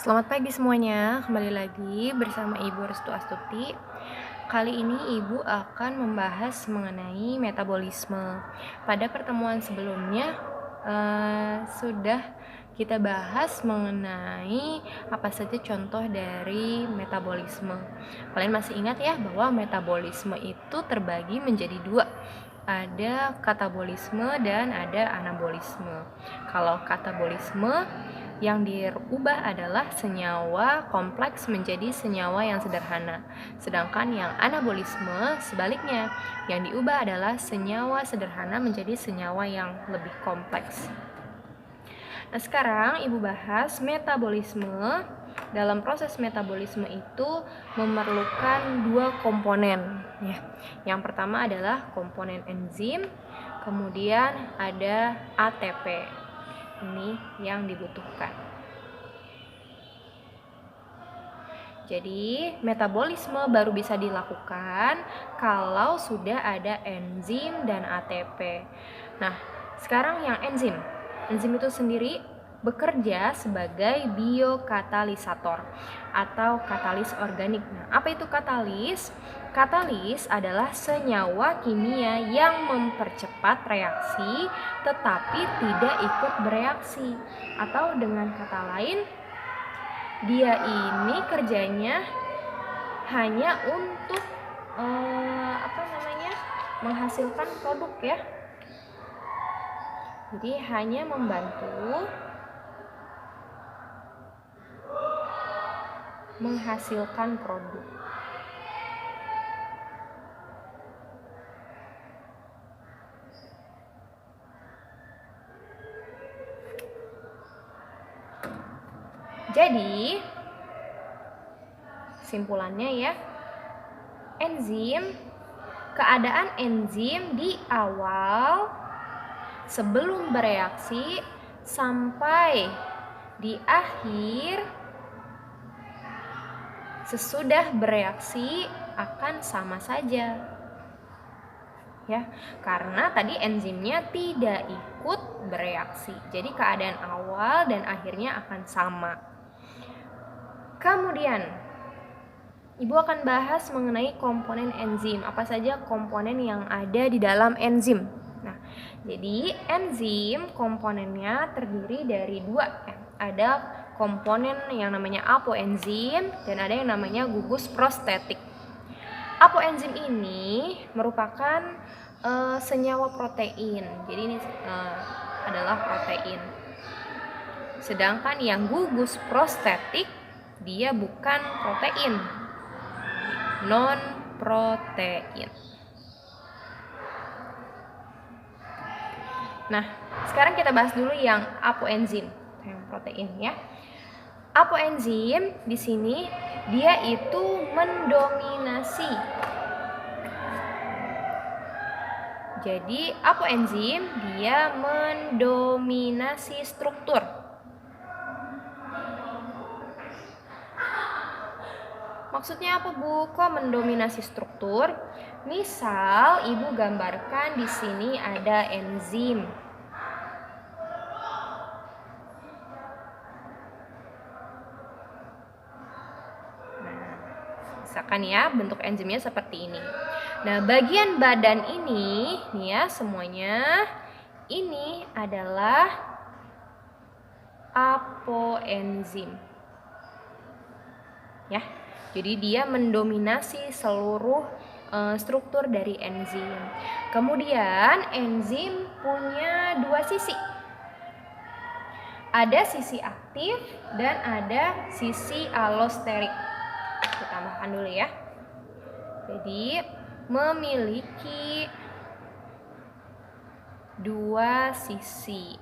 Selamat pagi semuanya, kembali lagi bersama Ibu Restu Astuti. Kali ini Ibu akan membahas mengenai metabolisme. Pada pertemuan sebelumnya sudah kita bahas mengenai apa saja contoh dari metabolisme. Kalian masih ingat ya bahwa metabolisme itu terbagi menjadi dua. Ada katabolisme dan ada anabolisme. Kalau katabolisme yang dirubah adalah senyawa kompleks menjadi senyawa yang sederhana. Sedangkan yang anabolisme sebaliknya, yang diubah adalah senyawa sederhana menjadi senyawa yang lebih kompleks. Nah, sekarang Ibu bahas metabolisme. Dalam proses metabolisme itu memerlukan dua komponen ya. Yang pertama adalah komponen enzim, kemudian ada ATP. Ini yang dibutuhkan. Jadi, metabolisme baru bisa dilakukan kalau sudah ada enzim dan ATP. Nah, sekarang yang enzim. Enzim itu sendiri bekerja sebagai biokatalisator atau katalis organik. Nah, apa itu katalis? Katalis adalah senyawa kimia yang mempercepat reaksi tetapi tidak ikut bereaksi. Atau dengan kata lain, dia ini kerjanya hanya untuk menghasilkan produk ya. Jadi hanya membantu menghasilkan produk. Jadi kesimpulannya ya, keadaan enzim di awal sebelum bereaksi sampai di akhir sesudah bereaksi akan sama saja ya, karena tadi enzimnya tidak ikut bereaksi. Jadi keadaan awal dan akhirnya akan sama. Kemudian Ibu akan bahas mengenai komponen enzim. Apa saja komponen yang ada di dalam enzim? Nah, jadi enzim komponennya terdiri dari dua. Ada komponen yang namanya apoenzim dan ada yang namanya gugus prostetik. Apoenzim ini merupakan senyawa protein. Jadi ini adalah protein. Sedangkan yang gugus prostetik dia bukan protein, non protein. Nah, sekarang kita bahas dulu yang apoenzim, yang protein ya. Apoenzim di sini dia itu mendominasi. Jadi apoenzim dia mendominasi struktur. Maksudnya apa, Bu? Kok mendominasi struktur? Misal Ibu gambarkan di sini ada enzim. Nah, misalkan ya bentuk enzimnya seperti ini. Nah, bagian badan ini nih ya semuanya ini adalah apoenzim. Ya. Jadi dia mendominasi seluruh struktur dari enzim. Kemudian enzim punya dua sisi. Ada sisi aktif dan ada sisi alosterik. Kita tambahkan dulu ya. Jadi memiliki dua sisi.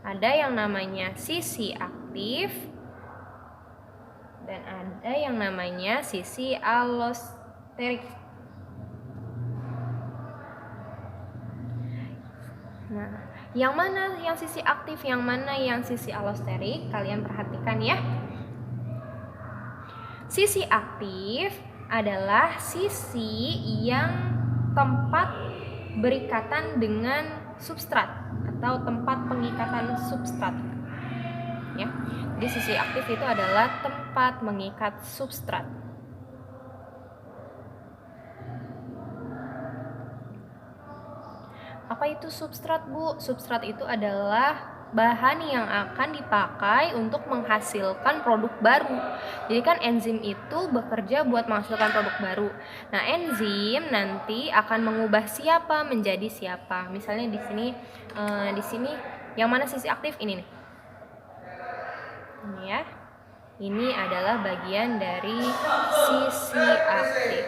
Ada yang namanya sisi aktif dan ada yang namanya sisi alosterik. Nah, yang mana yang sisi aktif, yang mana yang sisi alosterik? Kalian perhatikan ya. Sisi aktif adalah sisi yang tempat berikatan dengan substrat atau tempat pengikatan substrat. ya. Jadi sisi aktif itu adalah tempat mengikat substrat. Apa itu substrat, Bu? Substrat itu adalah bahan yang akan dipakai untuk menghasilkan produk baru. Jadi kan enzim itu bekerja buat menghasilkan produk baru. Nah, enzim nanti akan mengubah siapa menjadi siapa. Misalnya di sini yang mana sisi aktif ini nih. Ini ya. Ini adalah bagian dari sisi aktif.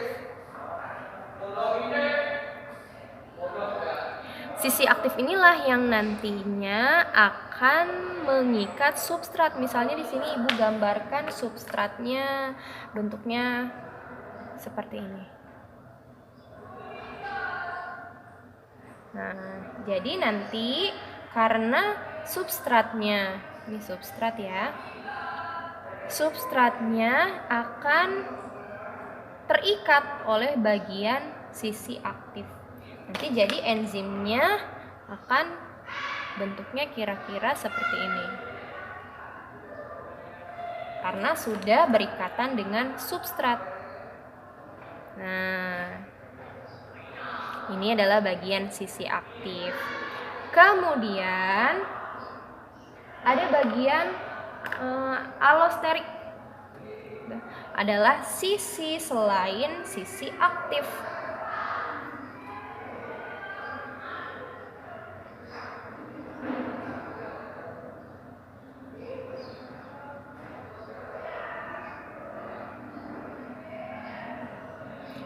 Sisi aktif inilah yang nantinya akan mengikat substrat. Misalnya di sini Ibu gambarkan substratnya bentuknya seperti ini. Nah, jadi nanti karena substratnya, ini substrat ya, substratnya akan terikat oleh bagian sisi aktif. Nanti jadi enzimnya akan bentuknya kira-kira seperti ini. Karena sudah berikatan dengan substrat. Nah, ini adalah bagian sisi aktif. Kemudian ada bagian alosterik. Adalah sisi selain sisi aktif.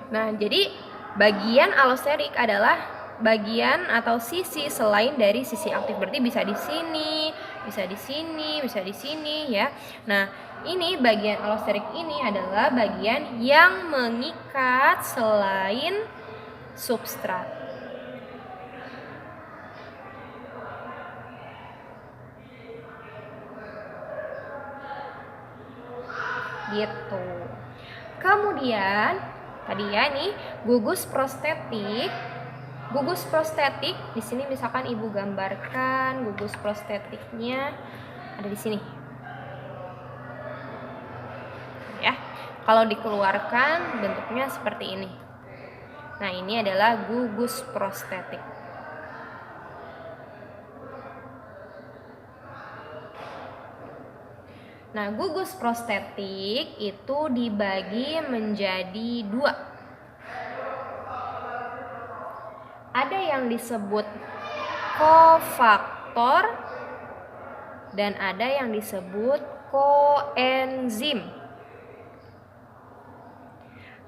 Nah, jadi bagian alosterik adalah bagian atau sisi selain dari sisi aktif. Berarti bisa di sini, bisa di sini, bisa di sini ya. Nah, ini bagian alosterik ini adalah bagian yang mengikat selain substrat. Gitu. Kemudian tadi ya nih gugus prostetik. Gugus prostetik di sini misalkan Ibu gambarkan gugus prostetiknya ada di sini. Ya. Kalau dikeluarkan bentuknya seperti ini. Nah, ini adalah gugus prostetik. Nah, gugus prostetik itu dibagi menjadi dua. Ada yang disebut kofaktor dan ada yang disebut koenzim.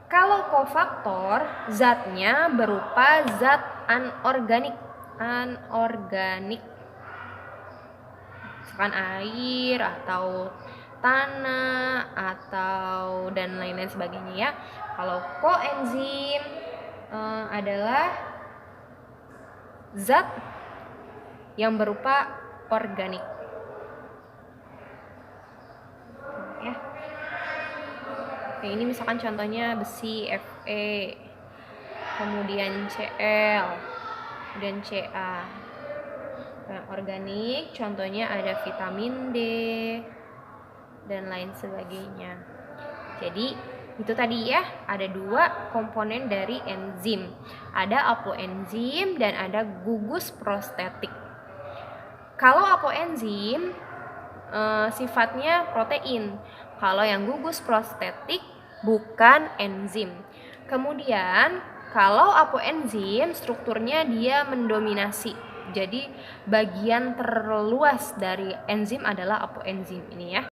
Kalau kofaktor, zatnya berupa zat anorganik. Misalkan air atau tanah atau dan lain-lain sebagainya ya. Kalau koenzim adalah zat yang berupa organik. Ya. Oke, ini misalkan contohnya besi Fe, kemudian Cl dan Ca. Nah, organik contohnya ada vitamin D dan lain sebagainya. Jadi itu tadi ya, ada dua komponen dari enzim. Ada apoenzim dan ada gugus prostetik. Kalau apoenzim sifatnya protein. Kalau yang gugus prostetik bukan enzim. Kemudian kalau apoenzim strukturnya dia mendominasi. Jadi bagian terluas dari enzim adalah apoenzim ini ya.